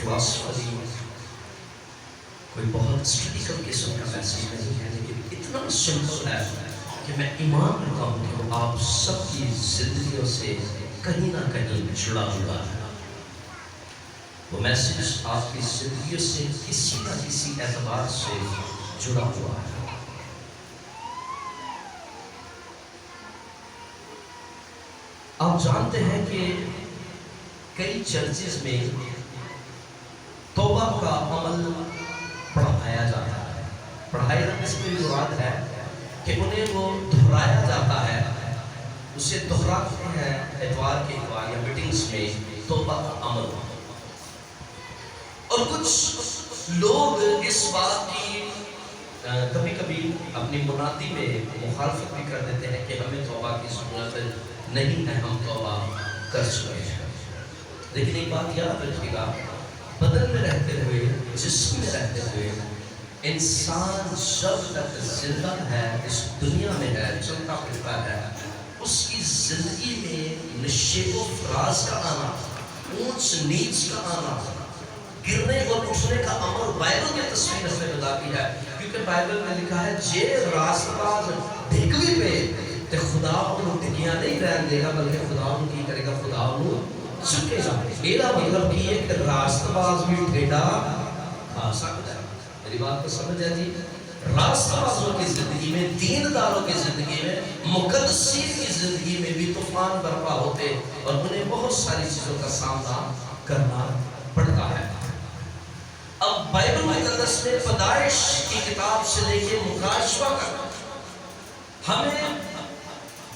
فلاسفری کوئی بہت اسٹڈیکل قسم کا میسیج نہیں ہے، لیکن اتنا سمپل ہے کہ میں ایمان رکھتا ہوں کہ وہ آپ سب کی زندگیوں سے کہیں نہ کہیں جڑا ہوا ہے۔ وہ میسیج آپ کی زندگیوں سے کسی نہ کسی اعتبار سے جڑا ہوا ہے۔ آپ جانتے ہیں کہ کئی چرچز میں توبہ کا عمل پڑھایا جاتا ہے۔ پڑھایا جانے سے بھی مراد ہے کہ انہیں وہ دہرایا جاتا ہے، اسے دہراتے ہیں اتوار کے اتوار یا میٹنگز میں توبہ کا عمل۔ اور کچھ لوگ اس بات کی کبھی کبھی اپنی منادی میں مخالفت بھی کر دیتے ہیں کہ ہمیں توبہ کی ضرورت نہیں ہے، ہم توبہ کر چکے ہیں۔ لیکن ایک بات یاد رکھیے گا، بدن میں رہتے ہوئے، جسم میں رہتے ہوئے انسان جب تک زندہ ہے، اس دنیا میں ہے، چلتا پھرتا ہے، اس کی زندگی میں نشیب و فراز کا آنا، اونچ نیچ کا آنا، گرنے اور اٹھنے کا عمل بائبل میں تصویر سے بتاتی ہے۔ کیونکہ بائبل میں لکھا ہے جے راست باز ڈھگوی پہ تے خدا انہوں ڈگیاں نہیں رہن دے گا، بلکہ خدا انہوں کی کرے گا، خدا انہوں چکے گا۔ میرا مطلب یہ ہے کہ راست باز بھی ڈھیڑا کھا سکتا ہے۔ میری بات کو سمجھ ہے جی؟ راست بازوں کی زندگی میں، دینداروں کی زندگی میں، مقدسین کی زندگی میں بھی طوفان برپا ہوتے اور انہیں بہت ساری چیزوں کا سامنا کرنا پڑتا ہے۔ اب بائبل مقدس میں پیدائش کی کتاب سے لے کے مکاشفہ کا ہمیں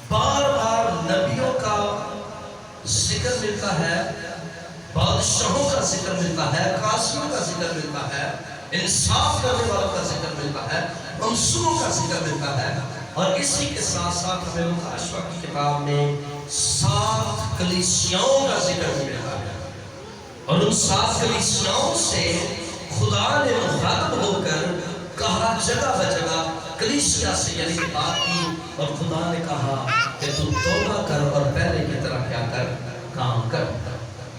بار بار نبیوں کا ذکر ملتا ہے، بادشاہوں کا ذکر ملتا ہے، قاسموں کا ذکر ملتا ہے، انصاف کرنے والوں کا ذکر ملتا ہے، منصوروں کا ذکر ملتا ہے، اور اسی کے ساتھ ساتھ ہمیں مکاشفہ کی کتاب میں 7 کلیسیاؤں کا ذکر ملتا ہے۔ اور ان 7 کلیسیاؤں سے خدا نے مخاطب ہو کر کہا جگہ بجگہ کلیسیا سے یعنی کہ بات کی، اور خدا نے کہا کہ تم توبہ کر اور پہلے کی طرح کیا کر، کام کر۔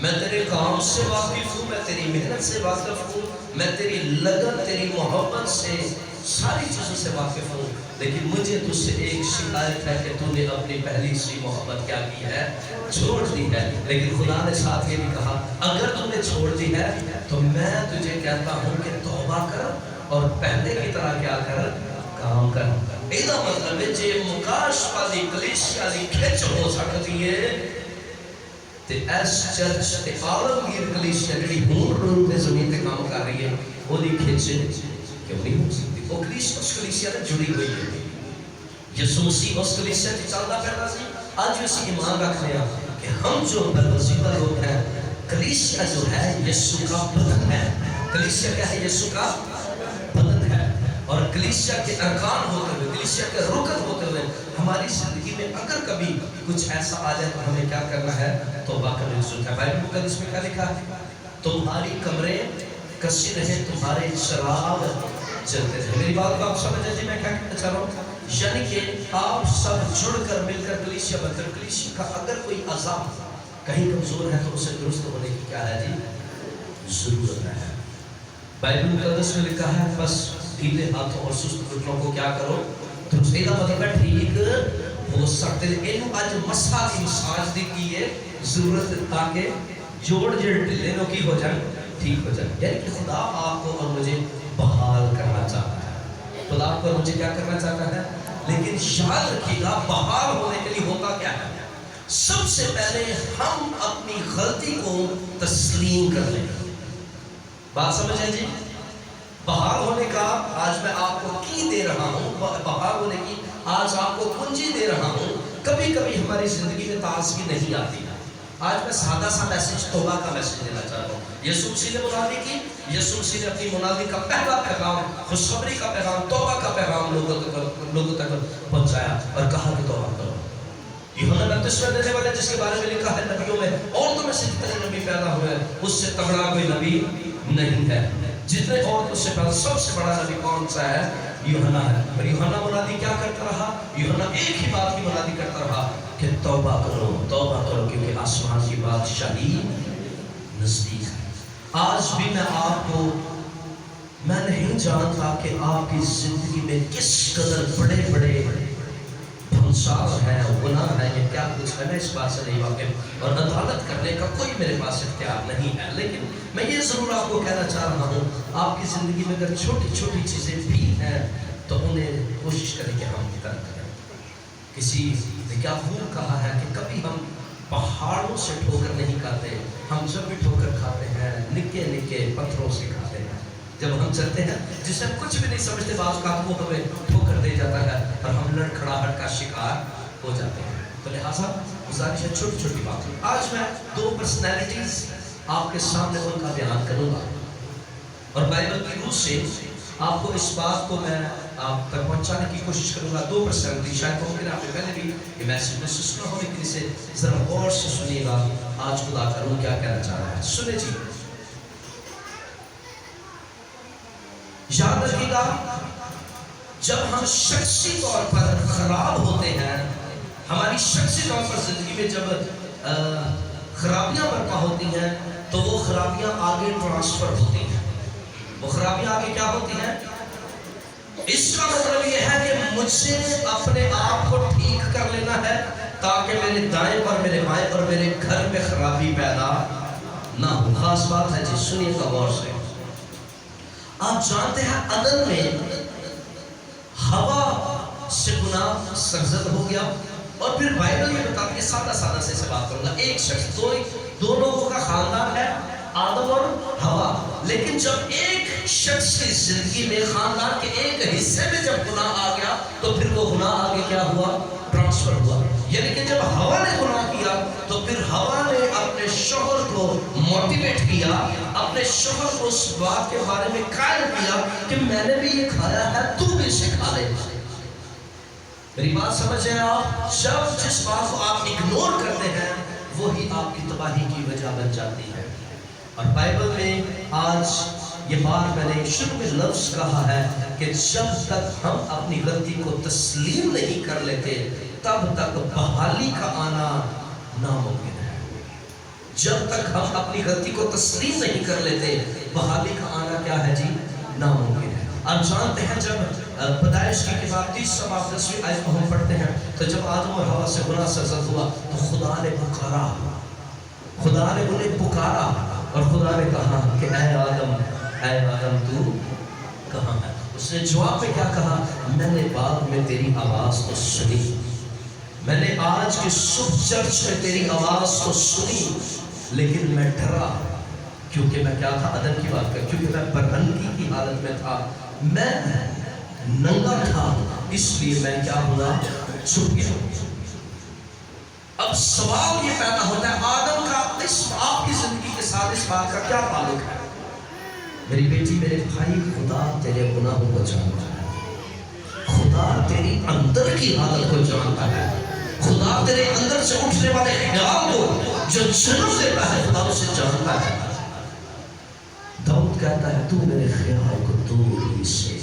میں تیرے کام سے واقف ہوں، میں تیری محنت سے واقف ہوں، میں تیری لگن، تیری محبت سے، ساری چیزوں سے واقف ہوں، لیکن مجھے تجھ سے ایک شکایت ہے کہ تو نے اپنی پہلی سی محبت کیا کی ہے، چھوڑ دی ہے۔ لیکن خدا نے ساتھ یہ بھی کہا اگر تم نے چھوڑ دی ہے تو میں تجھے کہتا ہوں کہ توبہ کر اور پہلے کی طرح کیا کر، کام کر۔ ایدہ مطلب ہے جے مکاشفہ دی کلیسیا دی کھچ ہو سکتی ہے تے ایس چرچ تے عالمگیر کلیسیا جڑی ہون روم تے زمین تے کام کر رہی ہے وہ دی کھچ کیوں نہیں ہو سکتی؟ وہ کلیسیا اس کلیسیا نے جڑی ہوئی ہے۔ یسوع مسیح اس کلیسیا کی چلتا پھرتا سی۔ آج اسی ایمان رکھنے ہیں کہ ہم جو برگزیدہ لوگ ہیں، کلیسیا جو ہے یسوع کا بدن ہے۔ کلیسیا کیا ہے؟ یسوع کا بدن ہے۔ اور کلیسیا کے ارکان ہوتے ہوئے، کلیسیا کے رکن ہوتے ہوئے ہماری زندگی میں اگر کبھی کچھ ایسا آ جائے تو ہمیں کیا کرنا ہے؟ توبہ کرنے کی ضرورت ہے۔ بائبل مقدس میں کیا لکھا ہے؟ تمہاری کمریں کسی رہے، تمہارے چراغ جلتے رہے۔ میری بات کو آپ سمجھیں جی میں کیا کہنا چاہ رہا ہوں؟ یعنی کہ آپ سب جڑ کر مل کر کلیسیا بن کر، کلیسیا کا اگر کوئی اعضاء کہیں کمزور ہے تو اسے درست ہونے کی کیا ہے جی؟ ضرورت ہے۔ بائبل مقدس میں لکھا ہے بس ڈھیلے ہاتھوں اور سست گھٹنوں کو کیا کرو، درست۔ ایدہ مطلب ہے ٹھیک ہو سکتے ہیں۔ انہوں آج مسا کی مساج دی کی ہے ضرورت تاکہ جوڑ جڑ ڈھلے نو کی ہو جائیں، ٹھیک ہو جائیں۔ یعنی کہ خدا آپ کو اور مجھے بحال کرنا چاہتا ہے۔ خدا آپ کو اور مجھے کیا کرنا چاہتا ہے؟ لیکن یاد رکھیے گا بحال ہونے کے لیے ہوتا کیا ہے؟ سب سے پہلے ہم اپنی غلطی کو تسلیم کر لیں۔ بات سمجھیں جی؟ بحال ہونے کا آج میں آپ کو کی دے رہا ہوں، بحال ہونے کی آج آپ کو کنجی دے رہا ہوں۔ کبھی کبھی ہماری زندگی میں تازگی نہیں آتی ہے۔ آج میں سادہ سا میسیج توبہ کا میسیج دینا چاہتا ہوں۔ یسوع مسیح نے منادی کی، یسوع مسیح نے اپنی منادی کا پہلا پیغام، خوشخبری کا پیغام، توبہ کا پیغام لوگوں تک پہنچایا اور کہا کہ توبہ کرو۔ یوحنا بپتسمہ دینے والے جس کے بارے میں لکھا ہے نبیوں میں عورتوں میں سے جتنے نبی پیدا ہوئے اس سے تگڑا کوئی نبی نہیں ہے۔ جتنے عورتوں سے پہلا سب سے بڑا نبی کون سا ہے؟ یوحنا ہے۔ اور یوحنا منادی کیا کرتا رہا؟ یوحنا ایک ہی بات کی منادی کرتا رہا کہ توبہ کرو، توبہ کرو، کیونکہ آسمان کی بادشاہی نزدیک ہے۔ آج بھی میں نہیں جانتا کہ آپ کی زندگی میں کس قدر بڑے بڑے بھنسار ہیں، گناہ ہیں، یہ کیا کچھ ہے، میں اس بات سے نہیں واقف اور عدالت کرنے کا کوئی میرے پاس اختیار نہیں ہے، لیکن میں یہ ضرور آپ کو کہنا چاہ رہا ہوں، آپ کی زندگی میں اگر چھوٹی چھوٹی چیزیں بھی ہیں تو انہیں کوشش کریں کہ ہم ترک کریں۔ کسی نے کیا خوب کہا ہے کہ کبھی ہم پہاڑوں سے ٹھوکر نہیں کھاتے، ہم جب بھی ٹھوکر کھاتے ہیں نکے نکے پتھروں سے کھاتے ہیں۔ جب ہم چلتے ہیں جس سے ہم کچھ بھی نہیں سمجھتے، بعض کا وہ ہمیں ٹھوکر دے جاتا ہے اور ہم لڑکھڑاہٹ کا شکار ہو جاتے ہیں۔ تو لہٰذا گزارش ہے چھوٹی چھوٹی بات۔ آج میں 2 پرسنالٹیز آپ کے سامنے ان کا بیان کروں گا اور بائبل کی روح سے آپ کو اس بات کو میں آپ تک پہنچانے کی کوشش کروں گا۔ 2 پرسنالٹی، شاید ممکن آپ نے پہلے بھی یہ میسج میں سنا ہو، لیکن اسے ذرا غور سے سنیے گا، آج خدا کا روح کیا کہنا چاہ رہا ہے۔ سنیں جی، یاد رکھیے گا، جب ہم شخصی طور پر خراب ہوتے ہیں، ہماری شخصی طور پر زندگی میں جب خرابیاں برپا ہوتی ہیں تو وہ خرابیاں آگے ٹرانسفر ہوتی ہیں۔ وہ خرابیاں آگے کیا ہوتی ہیں؟ اس کا مطلب یہ ہے کہ مجھے اپنے آپ کو ٹھیک کر لینا ہے تاکہ میرے دائیں پر، میرے بائیں پر، میرے گھر میں خرابی پیدا نہ ہو۔ خاص بات ہے جی، سنیے گا غور سے۔ آپ جانتے ہیں عدن میں ہوا سے گناہ سرزد ہو گیا، اور پھر بائبل یہ بتاتی ہے، سادہ سادہ سے بات کروں گا، ایک شخص، دو لوگوں کا خاندان ہے، آدم اور ہوا، لیکن جب ایک شخص کی زندگی میں خاندان کے ایک حصے میں جب گناہ آ گیا تو پھر وہ گناہ آگے کیا ہوا؟ ٹرانسفر ہوا۔ یعنی کہ جب ہوا نے گناہ کیا تو پھر ہوا نے اپنے شوہر کو موٹیویٹ کیا، اپنے شوہر کو اس بات کے بارے میں قائل کیا کہ میں نے بھی یہ کھایا ہے، تو بھی اسے کھا لے۔ میری بات سمجھ رہے ہیں آپ؟ جب جس بات کو آپ اگنور کرتے ہیں وہی آپ کی تباہی کی وجہ بن جاتی ہے۔ اور بائبل میں آج یہ بات میں نے شروع میں لفظ کہا ہے کہ جب تک ہم اپنی غلطی کو تسلیم نہیں کر لیتے تب تک بحالی کا آنا ناممکن ہے۔ جب تک ہم اپنی غلطی کو تسلیم نہیں کر لیتے بحالی کا آنا کیا ہے جی؟ ناممکن ہے۔ آپ جانتے ہیں جب پیدائش کی کتاب 30 باب 10 آیت میں ہم پڑھتے ہیں تو جب آدم اور ہوا سے گناہ سرزد ہوا تو خدا نے پکارا، خدا نے انہیں پکارا اور خدا نے کہا کہ اے آدم تو کہاں ہے؟ اس نے جواب میں کیا کہا؟ میں نے باغ میں تیری آواز کو سنی، میں نے آج کے صبح چرچ میں تیری آواز کو سنی، لیکن میں ڈرا کیونکہ میں کیا تھا؟ عدم کی بات کر، کیونکہ میں برہنگی کی حالت میں تھا، میں ننگا تھا، اس لیے میں کیا ہوا؟ چھپ گیا۔ اب سوال یہ پیدا ہوتا ہے آدم کا اس آپ کی زندگی کے ساتھ اس بات کا کیا تعلق ہے؟ میری بیٹی، میرے بھائی، خدا تیرے گناہوں کو جانتا ہے، خدا تیری اندر کی حالت کو جانتا ہے، خدا تیرے اندر سے اٹھنے والے خیال کو جو جنم دیتا ہے خدا اسے جانتا ہے۔ داؤد کہتا ہے تو میرے خیال کو دور ہی سے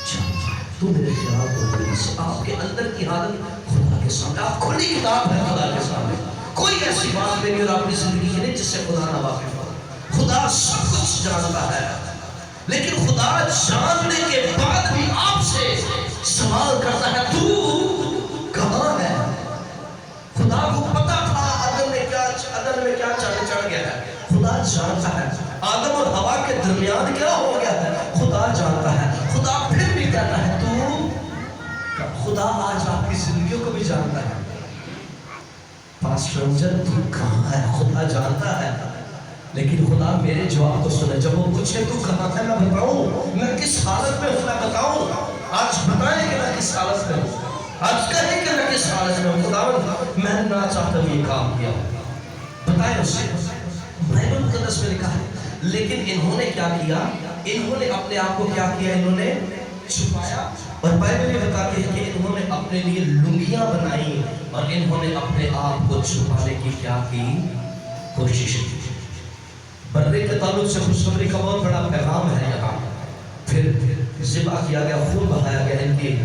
جانتا ہے، تو میرے خیال کو دور ہی سے۔ آپ کے اندر کی حالت خدا کے سامنے، آپ کھلی کتاب ہے خدا کے سامنے، کوئی ایسی بات نہیں اور اپنی زندگی کی نہیں جس سے خدا نہ واقف ہو۔ خدا سب کچھ جانتا ہے، لیکن خدا جاننے کے بعد بھی آپ سے سوال کرتا ہے تو کہاں ہے؟ خدا کو پتا تھا عدن میں کیا چڑھ گیا ہے، خدا جانتا ہے۔ آدم اور ہوا کے درمیان کیا ہو گیا ہے خدا جانتا ہے۔ خدا پھر بھی کہتا ہے تو خدا آج آپ کی زندگیوں کو بھی جانتا ہے۔ پاسٹر امجد تو کہاں ہے؟ خدا جانتا ہے، لیکن خدا میرے جواب کو سنے۔ جب وہ پوچھے تو کہاں ہے، میں بتاؤں میں کس حالت میں ہوں، میں بتاؤں آج بتائیں کہ میں کس حالت میں ہوں، آج کہیں کہ میں کس حالت میں ہوں۔ خدا میں نہ چاہتا ہوں یہ کام کیا، بتائیں اسے۔ بائبل مقدس میں لکھا ہے لیکن انہوں نے کیا کیا؟ انہوں نے اپنے آپ کو کیا کیا؟ انہوں نے چھپایا۔ اور بائبل یہ بتاتی ہے کہ انہوں نے اپنے لیے لنگیاں بنائی اور انہوں نے اپنے آپ کو چھپانے کی کیا کی؟ کوشش کی۔ برے کے تعلق سے خوشخبری کا بہت بڑا پیغام ہے یہاں۔ پھر ذبح کیا گیا، خون بہایا گیا، ان کی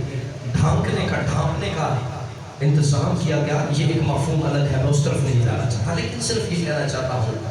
ڈھانپنے کا انتظام کیا گیا۔ یہ ایک مفہوم الگ ہے، میں اس طرف نہیں جانا چاہتا، لیکن صرف یہ کہنا چاہتا ہوں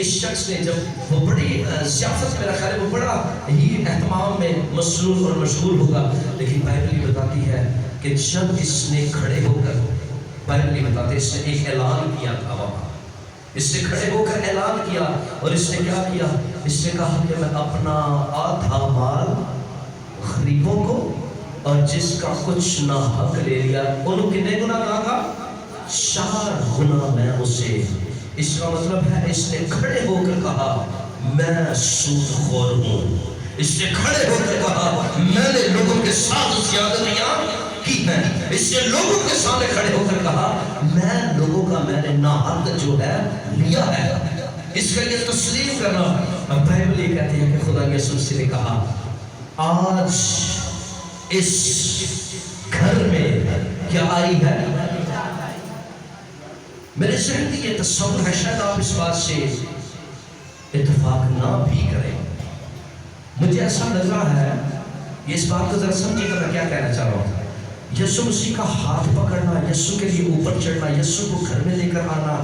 اس شخص نے جب وہ بڑی ضیافت میرا خیال ہے وہ بڑا ہی اہتمام میں مصروف اور مشغول ہوگا، لیکن بائبل یہ بتاتی ہے کہ جب اس نے کھڑے ہو کر، بائبل یہ بتاتے اس نے ایک اعلان کیا تھا وہاں، اس نے کھڑے ہو کر اعلان کیا، اور اس نے کیا کیا؟ اس نے کہا کہ میں اپنا آدھا مال غریبوں کو اور جس کا کچھ نہ حق لے لیا انہوں کتنے گنا کہا تھا؟ 4 گنا میں اسے۔ اس کا مطلب ہے اس نے کھڑے ہو کر کہا میں سود خور ہوں، اس نے کھڑے ہو کر کہا میں نے لوگوں کے ساتھ زیادتیاں کی ہیں، اس نے لوگوں کے سامنے کھڑے ہو کر کہا میں لوگوں کا میں نے ناحق جو ہے لیا ہے، اس کا یہ تسلیم کرنا۔ اب بائبل یہ کہتی ہے کہ خدا یسوع سے نے کہا آج اس گھر میں کیا آئی ہے؟ میرے ذہن میں یہ تصور ہے، شاید آپ اس بات سے اتفاق نہ بھی کریں، مجھے ایسا لگ رہا ہے، یہ اس بات کو ذرا سمجھے گا میں کیا کہنا چاہ رہا ہوں۔ یسوع مسیح کا ہاتھ پکڑنا، یسوع کے لیے اوپر چڑھنا، یسوع کو گھر میں لے کر آنا،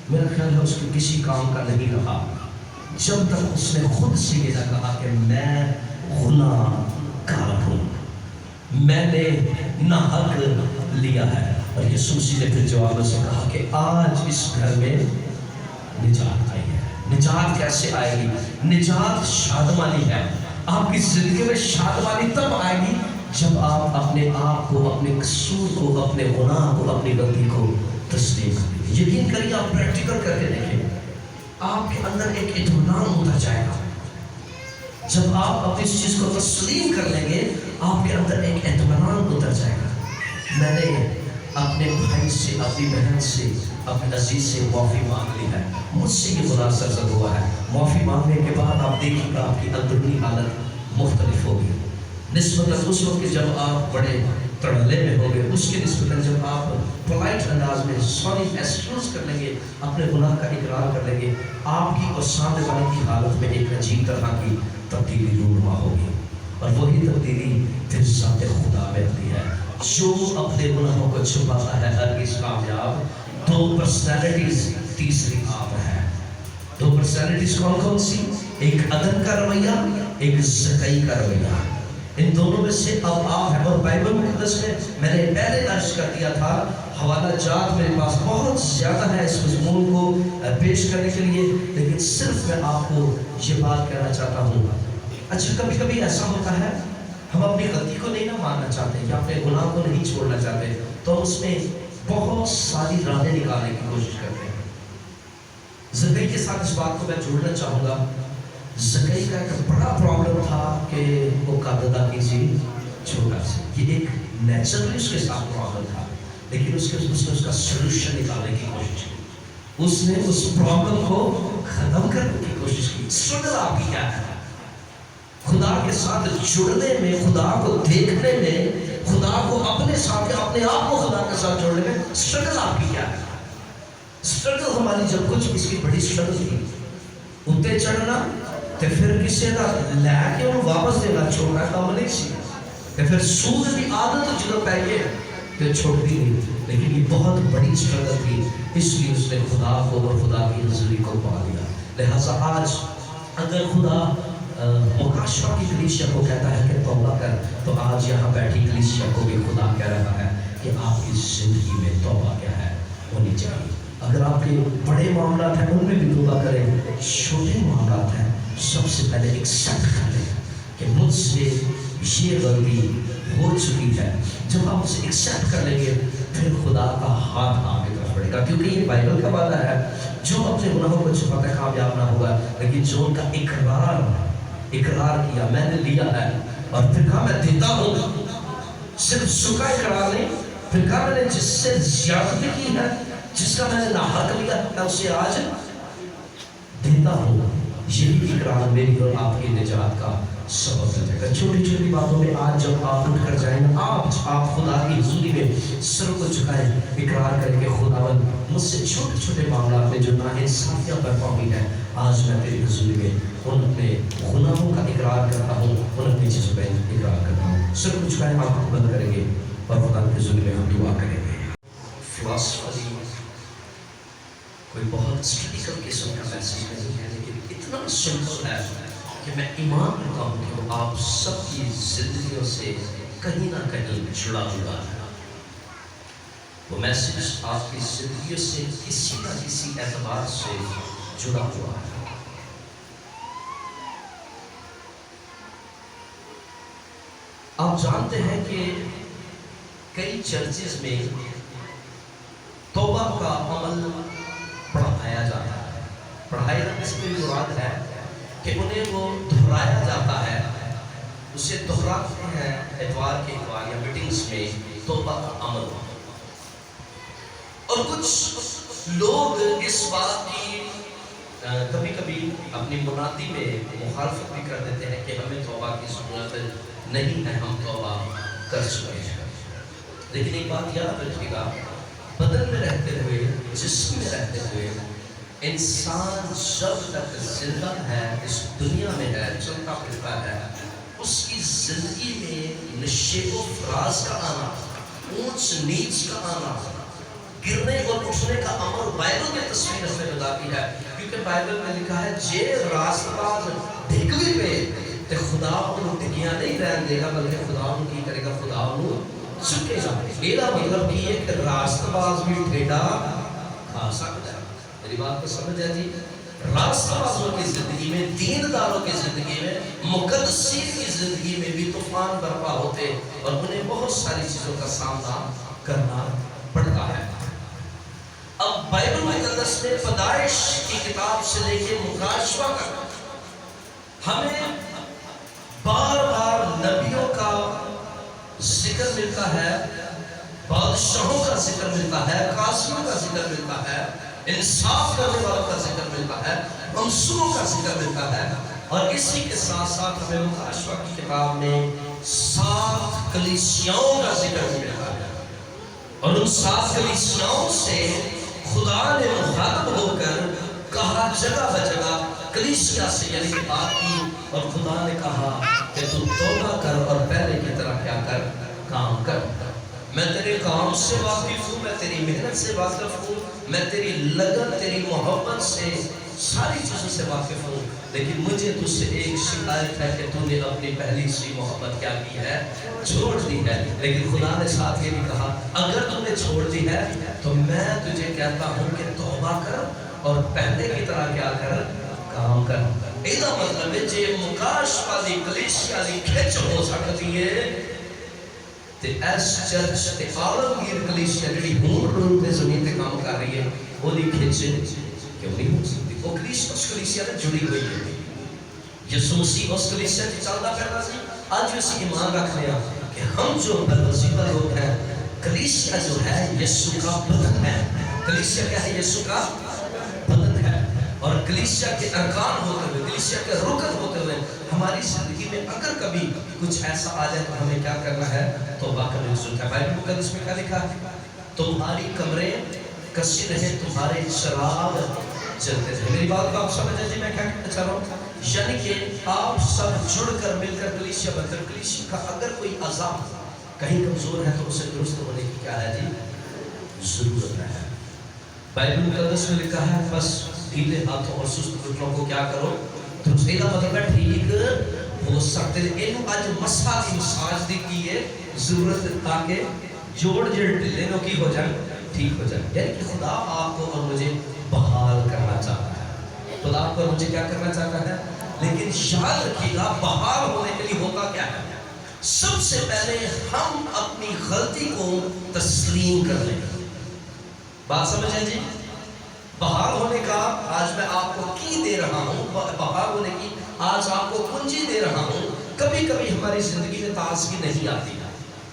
میرا خیال ہے اس کے کسی کام کا نہیں رہا جب تک اس نے خود سے یہ نہ کہا کہ میں گناہ گار ہوں، میں نے ناحق لیا ہے۔ اور یسوع مسیح نے پھر جواب سے کہا کہ آج اس گھر میں نجات آئی ہے۔ نجات کیسے آئے گی؟ نجات شادمانی ہے۔ آپ کی زندگی میں شادمانی تب آئے گی جب آپ اپنے آپ کو، اپنے قصور کو، اپنے گناہ کو، اپنی غلطی کو تسلیم کریں۔ یقین کریے، آپ پریکٹیکل کر کے دیکھیں، آپ کے اندر ایک اطمینان ہوتا جائے گا۔ جب آپ اپنی اس چیز کو تسلیم کر لیں گے، آپ کے اندر ایک اطمینان اتر جائے گا۔ میں نے اپنے بھائی سے، اپنی بہن سے، اپنے عزیز سے معافی مانگ لی ہے، مجھ سے یہ خدا سرزد ہوا ہے۔ معافی مانگنے کے بعد آپ دیکھیں گا آپ کی اندرونی حالت مختلف ہوگی نسبتاً اس وقت جب آپ بڑے تڑلے میں ہوگے، اس کے نسبتاً جب آپ پولائٹ انداز میں سوری ایکسکیوز کر لیں گے، اپنے گناہ کا اقرار کر لیں گے، آپ کی اور سامنے والے کی حالت میں ایک عجیب طرح کی تبدیلی رونما ہوگی، اور وہی تبدیلی پھر ذات خدا میں آتی ہے۔ جو اپنے گناہوں کو چھپاتا ہے ہرگز کامیاب۔ 2 پرسنالٹیز تیسری آپ ہے۔ 2 پرسنالٹیز کون کون سی؟ ایک عدم کا رویہ، ایک زکئی کا رویہ۔ ان دونوں میں سے اب آپ ہے، اور بائبل مقدس میں نے پہلے عرض کر دیا تھا، حوالہ جات میرے پاس بہت زیادہ ہے اس مضمون کو پیش کرنے کے لیے، لیکن صرف میں آپ کو یہ بات کہنا چاہتا ہوں۔ اچھا، کبھی کبھی ایسا ہوتا ہے ہم اپنی غلطی کو نہیں نہ ماننا چاہتے یا اپنے گناہ کو نہیں چھوڑنا چاہتے، تو اس میں بہت ساری راہیں نکالنے کی کوشش کرتے ہیں۔ زکئی کے ساتھ اس بات کو میں جوڑنا چاہوں گا۔ زکئی کا ایک بڑا پرابلم تھا کہ وہ قد ادا کیجیے چھوٹا سی، یہ ایک نیچرلی اس کے ساتھ پرابلم تھا، لیکن اس نے اس کا سلوشن نکالنے کی کوشش کی، اس نے اس پرابلم کو ختم کرنے کی کوشش کی۔ اسٹرگل آپ کی کیا ہے؟ خدا کے ساتھ جڑنے میں، خدا کو دیکھنے میں، خدا کو اپنے ساتھ، اپنے آپ کو خدا کے ساتھ جوڑنے میں اسٹرگل آپ کی کیا ہے؟ اسٹرگل ہماری جب کچھ اس کی بڑی اسٹرگل تھی، اتنے چڑھنا تو پھر کسی کا لے کے انہوں واپس دینا چھوڑنا کام نہیں سی، تو پھر سود کی عادت جدو پہ گئے تو چھوڑتی نہیں، لیکن یہ بہت بڑی اسٹرگل تھی، اس لیے اس نے خدا کو اور خدا کی حضوری کو پا لیا۔ لہٰذا آج اگر خدا مکاشفہ کی کلیسیا کو کہتا ہے کہ توبہ کر، تو آج یہاں بیٹھی کلیسیا کو بھی خدا کہہ رہا ہے کہ آپ کی زندگی میں توبہ کیا ہے ہونی چاہیے۔ اگر آپ کے بڑے معاملات ہیں ان میں بھی توبہ کریں، چھوٹے معاملات ہیں سب سے پہلے ایکسیپٹ کر لیں کہ مجھ سے یہ غلطی ہو چکی ہے۔ جب آپ اسے ایکسیپٹ کر لیں گے، پھر خدا کا ہاتھ آپ کی طرف پڑے گا، کیونکہ یہ بائبل کا وعدہ ہے، جو اپنے گناہوں کو چھپاتا ہے کامیاب نہ ہوگا، لیکن جو ان کا اقرار کیا میں نے لیا ہے اور پھر کہا میں دیتا ہوں، صرف سکا اقرار نہیں، پھر کہا میں نے جس سے زیادتی کی ہے، جس کا میں نے ناحق لیا میں اسے آج دیتا ہوں، یہی اقرار میری اور آپ کی نجات کا سبب بن جائے گا۔ چھوٹی چھوٹی باتوں میں آج جب آپ اٹھ کر جائیں گے، آپ خدا کی حضوری میں سر کو جھکائیں، اقرار کریں کہ خداوند مجھ سے چھوٹے چھوٹے معاملات میں جو ناانصافیاں برپا ہوئی ہیں، آج میں تیری حضوری میں ان اپنے گناہوں کا اقرار کرتا ہوں، ان اپنی چیزوں پہ اقرار کرتا ہوں۔ سر کو جھکائیں، آپ کو بند کریں گے اور خدا کی حضوری میں ہم دعا کریں گے۔ فلاسفری کوئی بہت اسٹیٹیکل قسم کا میسیج نہیں ہے، لیکن اتنا سمپل ہے کہ میں ایمان رکھتا ہوں کہ وہ آپ سب کی زندگیوں سے کہیں نہ کہیں جڑا ہوا ہے۔ وہ میسیج آپ کی زندگیوں سے کسی نہ کسی اعتبار سے جڑا ہوا ہے۔ آپ جانتے ہیں کہ کئی چرچز میں توبہ کا عمل پڑھایا جاتا ہے۔ پڑھایا جانے سے میری مراد ہے کہ انہیں وہ دہرایا جاتا ہے، اسے دہراتے ہیں اتوار کے اتوار یا میٹنگز میں توبہ کا عمل۔ اور کچھ لوگ اس بات کی کبھی کبھی اپنی منادی میں مخالفت بھی کر دیتے ہیں کہ ہمیں توبہ کی ضرورت نہیں ہے، ہم توبہ کر چکے ہیں۔ لیکن ایک بات یاد رکھیے گا، بدن میں رہتے ہوئے، جسم میں رہتے ہوئے انسان جب تک زندہ ہے، اس دنیا میں ہے، چلتا پھرتا ہے، اس کی زندگی میں نشیب و فراز کا آنا، اونچ نیچ کا آنا، گرنے اور اٹھنے کا عمل بائبل میں تصویر اس میں بتاتی ہے۔ کیونکہ بائبل میں لکھا ہے جے راست باز ڈھگوی پہ تے خدا انہوں ڈگیاں نہیں رہن دے گا، بلکہ خدا انہوں کی کرے گا، خدا انہوں چکے گا۔ میرا مطلب کی ہے کہ راست باز بھی ٹھیڑا کھا سکتا ہے۔ میری بات کو سمجھ ہے جی؟ راست بازوں کی زندگی میں، دینداروں کی زندگی میں، مقدسین کی زندگی میں بھی طوفان برپا ہوتے اور انہیں بہت ساری چیزوں کا سامنا کرنا پڑتا ہے۔ اب بائبل مقدس میں پیدائش کی کتاب سے لے کے مکاشفہ تک ہمیں بار بار نبیوں کا ذکر ملتا ہے، بادشاہوں کا ذکر ملتا ہے، قاسموں کا ذکر ملتا ہے، انصاف کرنے والوں کا ذکر ملتا ہے، منصوروں کا ذکر ملتا ہے، اور اسی کے ساتھ ساتھ ہمیں مکاشفہ کی کتاب میں 7 کلیسیاؤں کا ذکر ملتا ہے۔ اور ان 7 کلیسیاؤں سے خدا نے مخاطب ہو کر کہا جگہ بجگہ کلیسیا سے یعنی کہ بات کی، اور خدا نے کہا کہ تو توبہ کر اور پہلے کی طرح کیا کر، کام کر۔ میں تیرے کام سے واقف ہوں، میں تیری محنت سے واقف ہوں، میں تیری لگن، تیری محبت سے، ساری چیزوں سے واقف ہوں، لیکن مجھے تجھ سے ایک شکایت ہے کہ تو نے اپنی پہلی سی محبت کیا کی ہے، چھوڑ دی ہے۔ لیکن خدا نے ساتھ یہ بھی کہا اگر تم نے چھوڑ دی ہے تو میں تجھے کہتا ہوں کہ توبہ کر اور پہلے کی طرح کیا کر، کام کر۔ ایدہ مطلب ہے جے مکاشفہ دی کلیسیا دی کھچ ہو سکتی ہے تے ایس چرچ تے عالمگیر کلیسیا جڑی ہون رون تے زمین تے کام کر رہی ہے وہ دی کھچ کیوں نہیں ہو سکتی؟ وہ اس کلیسیا نے جڑی ہوئی ہے۔ یسوع مسیح اس کلیسیا کی چلتا پہنا سی، آج اسی ایمان رکھ لیا کہ ہم جو برگزیدہ لوگ ہیں، کلیسیا جو ہے یسوع کا بدن ہے۔ کلیسیا کیا ہے؟ یسوع کا بدن ہے۔ اور کلیسیا کے ارکان ہوتے ہوئے، کلیسیا کے رکن ہوتے ہوئے ہماری زندگی میں اگر کبھی کچھ ایسا آ جائے تو ہمیں کیا کرنا ہے؟ توبہ کرنے کی ضرورت ہے۔ بائبل مقدس میں کیا لکھا ہے؟ تمہاری کمریں کسی رہے، تمہارے چراغ جلتے رہے۔ میری بات کو آپ سمجھ جی میں کیا کہنا چاہ رہا ہوں؟ یعنی کہ آپ سب جڑ کر مل کر کلیسیا بن کر، کلیسیا کا اگر کوئی اعضاء کہیں کمزور ہے تو اسے درست ہونے کی کیا ہے جی؟ ضرورت ہے۔ بائبل مقدس میں لکھا ہے بس ڈھیلے ہاتھوں اور سست گھٹنوں کو کیا کرو، درست۔ یہ مطلب ہے ٹھیک ہو سکتے ہیں۔ انہوں آج مسا کی مساج دی کی ہے ضرورت تاکہ جوڑ جڑ ڈھلے نو کی ہو جائیں، ٹھیک ہو جائیں۔ یعنی کہ خدا آپ کو اور مجھے بحال کرنا چاہتا ہے، خدا آپ کو اور مجھے کیا کرنا چاہتا ہے؟ لیکن یاد رکھیے گا بحال ہونے کے لیے ہوتا کیا ہے؟ سب سے پہلے ہم اپنی غلطی کو تسلیم کر لیں۔ بات سمجھیں جی؟ بحال ہونے کا آج میں آپ کو کی دے رہا ہوں، بحال ہونے کی آج آپ کو کنجی دے رہا ہوں۔ کبھی کبھی ہماری زندگی میں تازگی نہیں آتی۔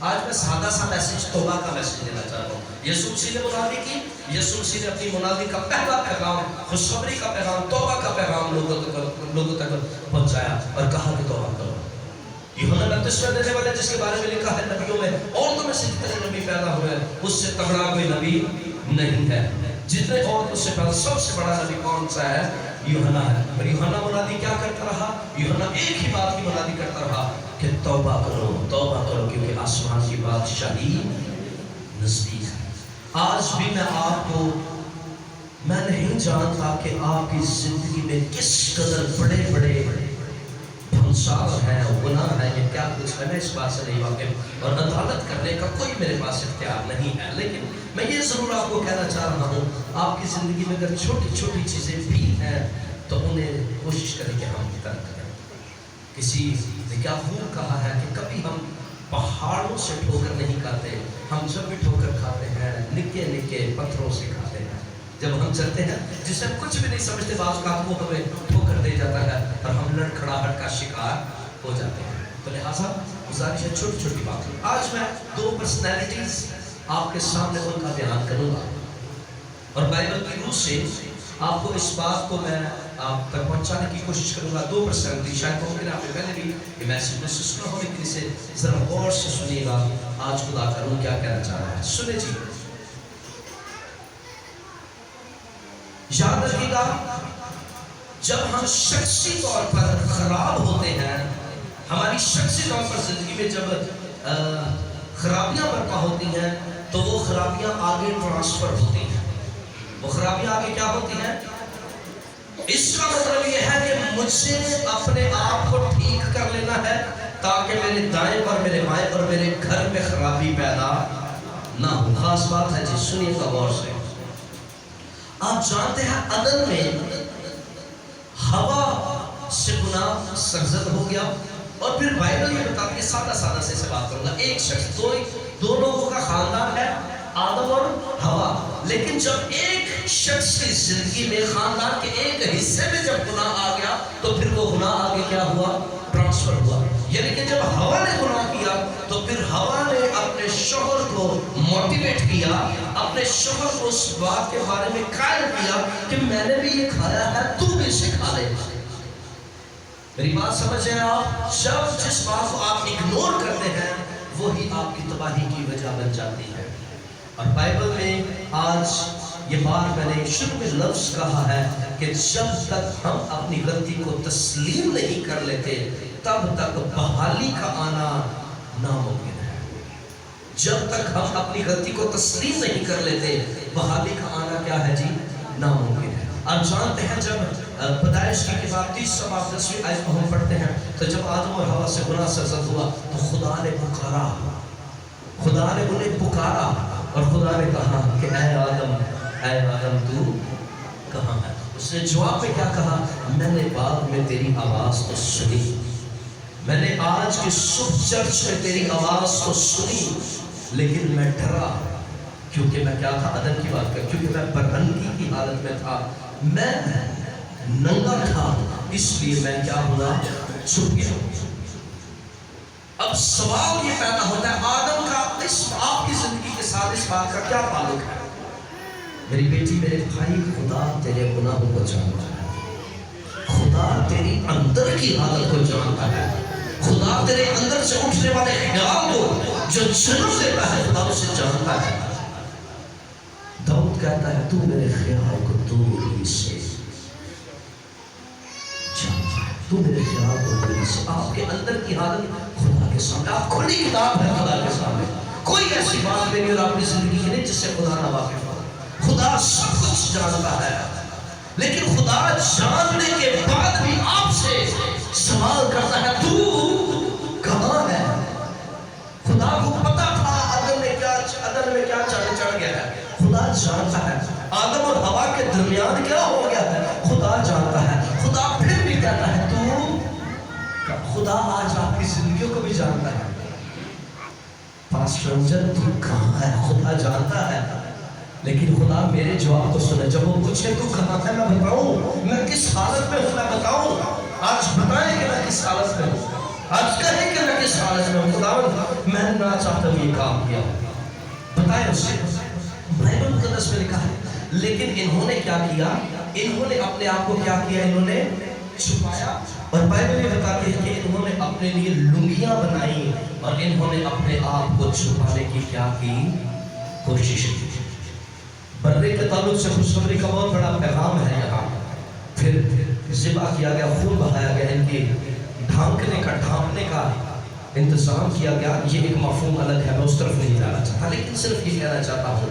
آج میں سادہ سا میسیج توبہ کا میسیج دینا چاہتا ہوں۔ یسوع مسیح نے منادی کی، یسوع مسیح نے اپنی منادی کا پہلا پیغام، خوشخبری کا پیغام، توبہ کا پیغام لوگوں تک پہنچایا اور کہا کہ توبہ کرو۔ یوحنا بپتسمہ دینے والے جس کے بارے میں لکھا ہے نبیوں میں عورتوں میں سے جتنے نبی پیدا ہوئے اس سے تگڑا کوئی نبی نہیں ہے۔ جتنے عورتوں سے پہلا سب سے بڑا نبی کون سا ہے؟ یوحنا ہے۔ اور یوحنا منادی کیا کرتا رہا؟ یوحنا ایک ہی بات کی منادی کرتا رہا کہ توبہ کرو، توبہ کرو، کیونکہ آسمان کی بادشاہی نزدیک ہے۔ آج بھی میں آپ کو میں نہیں جانتا کہ آپ کی زندگی میں کس قدر بڑے بڑے بھنسار ہیں، گناہ ہیں، یہ کیا کچھ ہے، میں اس بات سے نہیں واقف اور عدالت کرنے کا کوئی میرے پاس اختیار نہیں ہے، لیکن میں یہ ضرور آپ کو کہنا چاہ رہا ہوں، آپ کی زندگی میں اگر چھوٹی چھوٹی چیزیں بھی ہیں تو انہیں کوشش کریں کہ ہم ترک کریں۔ کسی نے کیا خوب کہا ہے کہ کبھی ہم پہاڑوں سے ٹھوکر نہیں کھاتے، ہم جب بھی ٹھوکر کھاتے ہیں نکے نکے پتھروں سے کھاتے ہیں۔ جب ہم چلتے ہیں جسے ہم کچھ بھی نہیں سمجھتے، بعض اوقات وہ ہمیں ٹھوکر دے جاتا ہے اور ہم لڑکھڑاہٹ کا شکار ہو جاتے ہیں۔ تو لہٰذا گزارش ہے چھوٹی چھوٹی باتیں۔ آج میں 2 پرسنالٹیز آپ کے سامنے ان کا بیان کروں گا اور بائبل کی روح سے آپ کو اس بات کو میں آپ تک پہنچانے کی کوشش کروں گا۔ 2 پرسنالٹی، شاید ممکن ہے آپ نے پہلے بھی یہ میسج میں سنا ہو، لیکن اسے ذرا غور سے سنیے گا، آج خدا کا روح کیا کہنا چاہ رہا ہے۔ سنیں جی، یاد رکھیے گا، جب ہم شخصی طور پر خراب ہوتے ہیں، ہماری شخصی طور پر زندگی میں جب خرابیاں برپا ہوتی ہیں تو وہ خرابیاں آگے ٹرانسفر ہوتی ہیں۔ وہ خرابیاں آگے کیا ہوتی ہیں؟ اس کا مطلب یہ ہے کہ مجھے اپنے آپ کو ٹھیک کر لینا ہے تاکہ میرے دائیں پر، میرے بائیں پر، میرے گھر میں خرابی پیدا نہ ہو۔ خاص بات ہے جی، سنیے گا غور سے۔ آپ جانتے ہیں عدن میں ہوا سے گناہ سرزد ہو گیا، اور پھر بائبل یہ بتاتی ہے، سادہ سادہ سے بات کروں گا، ایک شخص، دو لوگوں کا خاندان ہے، آدم اور ہوا، لیکن جب ایک شخص کی زندگی میں خاندان کے ایک حصے میں جب گناہ آ گیا تو پھر وہ گناہ آگے کیا ہوا؟ ٹرانسفر ہوا۔ یعنی کہ جب ہوا نے گناہ کیا تو پھر ہوا نے اپنے شوہر کو موٹیویٹ کیا، اپنے شوہر کو اس بات کے بارے میں قائل کیا کہ میں نے بھی یہ کھایا ہے، تو بھی اسے کھا لے۔ میری بات سمجھ رہے ہیں آپ؟ جب جس بات کو آپ اگنور کرتے ہیں وہی آپ کی تباہی کی وجہ بن جاتی ہے۔ اور بائبل میں آج یہ بات میں نے شروع میں لفظ کہا ہے کہ جب تک ہم اپنی غلطی کو تسلیم نہیں کر لیتے تب تک بحالی کا آنا ناممکن ہے۔ جب تک ہم اپنی غلطی کو تسلیم نہیں کر لیتے بحالی کا آنا کیا ہے جی؟ ناممکن ہے۔ آپ جانتے ہیں جب پیدائش کی کتاب 30 باب 10 آیت کو ہم پڑھتے ہیں تو جب آدم اور حوا سے گناہ سرزد ہوا تو خدا نے پکارا، خدا نے انہیں پکارا اور خدا نے کہا کہ اے آدم تو کہاں ہے؟ اس نے جواب میں کیا کہا؟ میں نے باغ میں تیری آواز تو سنی، میں نے آج کے صبح چرچ میں تیری آواز تو سنی، لیکن میں ڈرا، کیونکہ میں کیا تھا؟ عدن کی بات کر، کیونکہ میں برہنگی کی حالت میں تھا، میں ننگا تھا، اس لیے میں کیا ہوا؟ چھپ گیا۔ اب سوال یہ پیدا ہوتا ہے آدم کا اس آپ کی زندگی کے ساتھ اس بات کا کیا تعلق ہے؟ میری بیٹی، میرے بھائی، خدا تیرے گناہوں کو جانتا ہے، خدا تیری اندر کی حالت کو جانتا ہے، خدا تیرے اندر سے اٹھنے والے خیال کو جو جنم دیتا ہے خدا اسے جانتا ہے۔ داؤد کہتا ہے تو میرے خیال کو دور ہی سے جانتا ہے، تو میرے خیال کو دور ہی سے۔ آپ کے اندر کی حالت خدا کے سامنے، آپ کھلی کتاب ہے خدا کے سامنے، کوئی ایسی بات نہیں اور اپنی زندگی کی نہیں جس سے خدا نہ واقف ہو۔ خدا سب کچھ جانتا ہے، لیکن خدا جاننے کے بعد بھی آپ سے سوال کرتا ہے تو کہاں ہے؟ خدا کو پتا تھا عدن میں کیا چڑھ گیا ہے، خدا جانتا ہے۔ آدم اور حوا کے درمیان کیا ہو گیا ہے، خدا جانتا ہے۔ خدا پھر بھی کہتا ہے تو، خدا آج آپ کی زندگیوں کو بھی جانتا ہے۔ پاسٹر امجد تو کہاں ہے؟ خدا جانتا ہے، لیکن خدا میرے جواب کو سنے۔ جب وہ پوچھے تو کہاں ہے، میں بتاؤں میں کس حالت میں ہوں، میں بتاؤں آج بتائیں کہ میں کس حالت میں ہوں، آج کہیں کہ میں کس حالت میں ہوں۔ خدا میں نہ چاہتا ہوں یہ کام کیا، بتائیں اس سے۔ بائبل مقدس میں لکھا ہے لیکن انہوں نے کیا کیا؟ انہوں نے اپنے آپ کو کیا کیا؟ انہوں نے چھپایا۔ اور بائبل یہ بتاتی ہے کہ انہوں نے اپنے لیے لنگیاں بنائی اور انہوں نے اپنے آپ کو چھپانے کی کیا کی؟ کوشش کی۔ برے کے تعلق سے خوشخبری کا بہت بڑا پیغام ہے یہاں۔ پھر ذبح کیا گیا، خون بہایا گیا، ان کی ڈھانپنے کا انتظام کیا گیا۔ یہ ایک مفہوم الگ ہے، میں اس طرف نہیں جانا چاہتا، لیکن صرف یہ کہنا چاہتا ہوں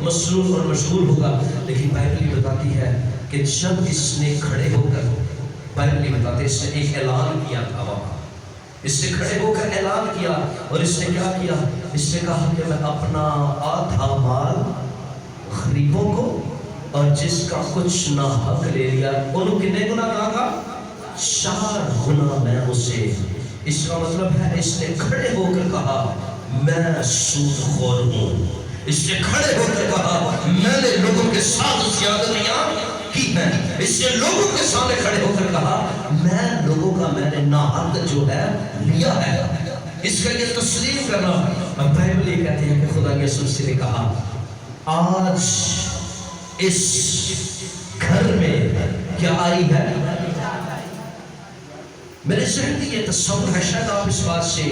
مصروف اور مشغول ہوگا، لیکن بائبل یہ بتاتی ہے کہ جب اس نے کھڑے ہو کر، بائبل یہ بتاتے اس نے ایک اعلان کیا تھا وہاں، اس نے کھڑے ہو کر اعلان کیا، اور اس نے کیا کیا؟ اس نے کہا کہ میں اپنا آدھا مال غریبوں کو، اور جس کا کچھ ناحق لے لیا انہوں کتنے گنا کہا؟ 4 گنا میں اسے۔ اس کا مطلب ہے اس نے کھڑے ہو کر کہا میں سود خور ہوں، اس نے کھڑے ہو کر کہا میں نے لوگوں کے ساتھ زیادتیاں کی ہیں، اس نے لوگوں کے سامنے کھڑے ہو کر کہا میں لوگوں کا میں نے ناحق جو ہے لیا ہے، اس کا یہ تسلیم کرنا۔ اور بائبل یہ کہتے ہیں کہ خدا یسوع مسیح نے کہا آج اس گھر میں کیا آئی ہے؟ میرے ذہن میں یہ تصور ہے، شاید آپ اس بات سے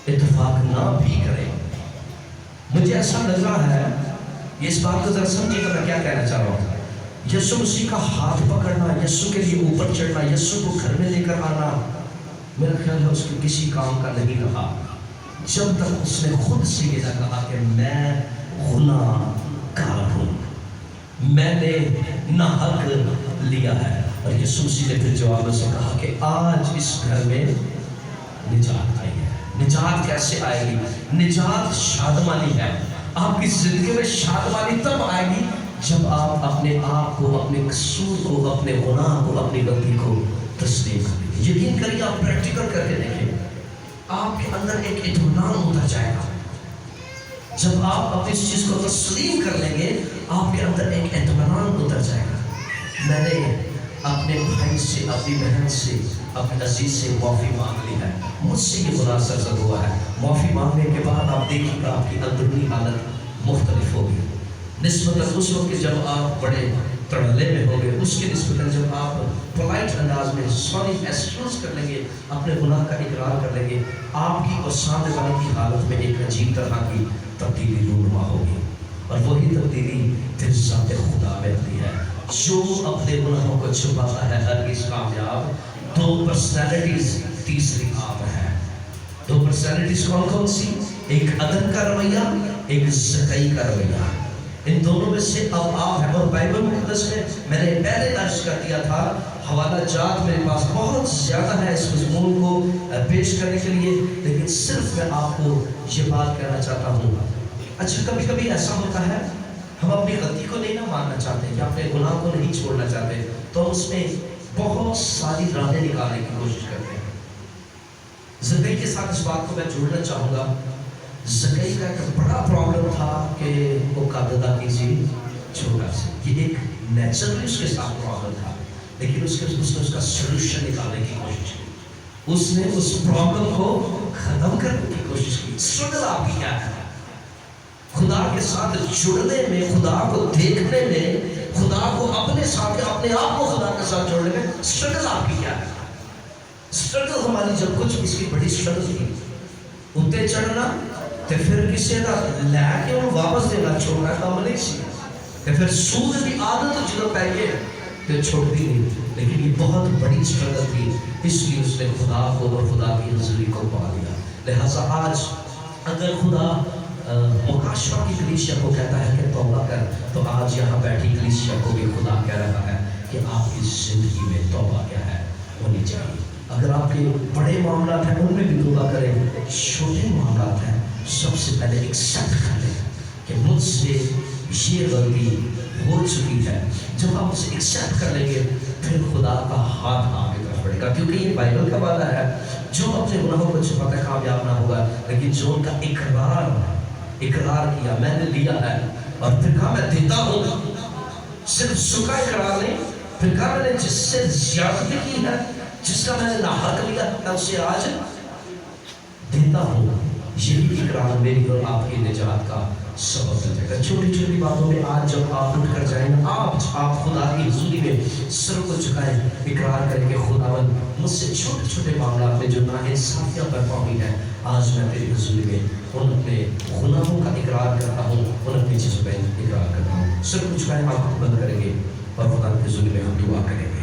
اتفاق نہ بھی کریں، مجھے ایسا لگ رہا ہے، یہ اس بات کو ذرا سمجھے کہ میں کیا کہنا چاہ رہا ہوں۔ یسوع مسیح کا ہاتھ پکڑنا، یسوع کے لیے اوپر چڑھنا، یسوع کو گھر میں لے کر آنا، میرا خیال ہے اس کے کسی کام کا نہیں رہا جب تک اس نے خود سے یہ نہ کہا کہ میں گناہ گار ہوں، میں نے ناحق لیا ہے۔ اور یسوع مسیح نے پھر جواب سے کہا کہ آج اس گھر میں نجات آئی ہے۔ نجات کیسے آئے گی؟ نجات شادمانی ہے۔ آپ کی زندگی میں شادمانی تب آئے گی جب آپ اپنے آپ کو، اپنے قصور کو، اپنے گناہ کو، اپنی غلطی کو تسلیم کریں گے۔ یقین کریے، آپ پریکٹیکل کر کے دیکھیں، آپ کے اندر ایک اطمینان ہوتا جائے گا۔ جب آپ اپنی اس چیز کو تسلیم کر لیں گے، آپ کے اندر ایک اطمینان اتر جائے گا۔ میں نے اپنے بھائی سے، اپنی بہن سے، اپنے عزیز سے معافی مانگ لی ہے، مجھ سے یہ گناہ سرزد ہوا ہے۔ معافی مانگنے کے بعد آپ دیکھیں گا آپ کی اندرونی حالت مختلف ہوگی، نسبتاً اس وقت جب آپ بڑے تڑلے میں ہوگے، اس کے نسبتاً جب آپ پولائٹ انداز میں سوری ایکسکیوز کر لیں گے، اپنے گناہ کا اقرار کر لیں گے، آپ کی اور سامنے والے کی حالت میں ایک عجیب طرح کی تبدیلی رونما ہوگی۔ اور وہی تبدیلی پھر ذات خدا میں آتی ہے۔ جو اپنے گناہوں کو چھپاتا ہے ہرگز کامیاب۔ 2 پرسنالٹیز تیسری آپ ہے۔ 2 پرسنالٹیز کون کون سی؟ ایک عدم کا رویہ، ایک زکئی کا رویہ۔ ان دونوں میں سے اب آپ ہے۔ اور بائبل مقدس میں نے پہلے عرض کر دیا تھا، حوالہ جات میرے پاس بہت زیادہ ہے اس مضمون کو پیش کرنے کے لیے، لیکن صرف میں آپ کو یہ بات کہنا چاہتا ہوں۔ اچھا، کبھی کبھی ایسا ہوتا ہے ہم اپنی غلطی کو نہیں نہ ماننا چاہتے یا اپنے گناہ کو نہیں چھوڑنا چاہتے، تو اس میں بہت ساری راہیں نکالنے کی کوشش کرتے ہیں۔ زکئی کے ساتھ اس بات کو میں جوڑنا چاہوں گا۔ زکئی کا ایک بڑا پرابلم تھا کہ وہ قاعدہ کسی چھوٹا سے، یہ ایک نیچرلی اس کے ساتھ پرابلم تھا، لیکن اس نے اس کا سلوشن نکالنے کی کوشش کی، اس نے اس پرابلم کو ختم کرنے کی کوشش کی۔ اسٹرگل آپ کی کیا ہے؟ خدا کے ساتھ جڑنے میں، خدا کو دیکھنے میں، خدا کو اپنے ساتھ، اپنے آپ کو خدا کے ساتھ جوڑنے میں اسٹرگل آپ کی کیا ہے؟ اسٹرگل ہماری جب کچھ اس کی بڑی اسٹرگل تھی، اتنے چڑھنا تو پھر کسی کا لے کے انہوں واپس دینا، چھوڑنا کام نہیں سی، تو پھر سود بھی عادت جدو پہیے تو چھوڑتی نہیں، لیکن یہ بہت بڑی اسٹرگل تھی، اس لیے اس نے خدا کو اور خدا کی حضوری کو پا لیا۔ لہٰذا آج اگر خدا مکاشفہ کی کلیسیا کو کہتا ہے کہ توبہ کر، تو آج یہاں بیٹھی کلیسیا کو بھی خدا کہہ رہا ہے کہ آپ کی زندگی میں توبہ کیا ہے ہونی چاہیے۔ اگر آپ کے بڑے معاملات ہیں ان میں بھی توبہ کریں، چھوٹے معاملات ہیں سب سے پہلے ایکسیپٹ کر لیں کہ مجھ سے یہ غلطی ہو چکی ہے۔ جب آپ اسے ایکسیپٹ کر لیں گے، پھر خدا کا ہاتھ آپ کی طرف پڑے گا، کیونکہ یہ بائبل کا وعدہ ہے، جو اپنے گناہوں کو چھپاتا ہے کامیاب نہ ہوگا، لیکن جو ان کا اقرار کیا، میں نے لیا ہے، اور پھر کہا میں دیتا ہوں، صرف سکا اقرار نہیں، پھر کہا میں نے جس سے زیادتی کی ہے، جس کا میں نے ناحق لیا، میں اسے آج دیتا ہوں۔ یہی اقرار میری اور آپ کی نجات کا سبب بن جائے گا۔ چھوٹی چھوٹی باتوں میں آج جب آپ اٹھ کر جائیں، آپ خدا کی حضوری میں سر کو جھکائیں، اقرار کریں کہ خداوند مجھ سے چھوٹے چھوٹے معاملات میں جو ناانصافیاں برپا ہوئی ہیں، آج میں تیری حضوری میں ان اپنے گناہوں کا اقرار کرتا ہوں، ان اپنی چیزوں پہ اقرار کرتا ہوں۔ سر کو جھکائیں، آپ بند کریں گے اور خدا کی حضوری میں ہم دعا کریں گے۔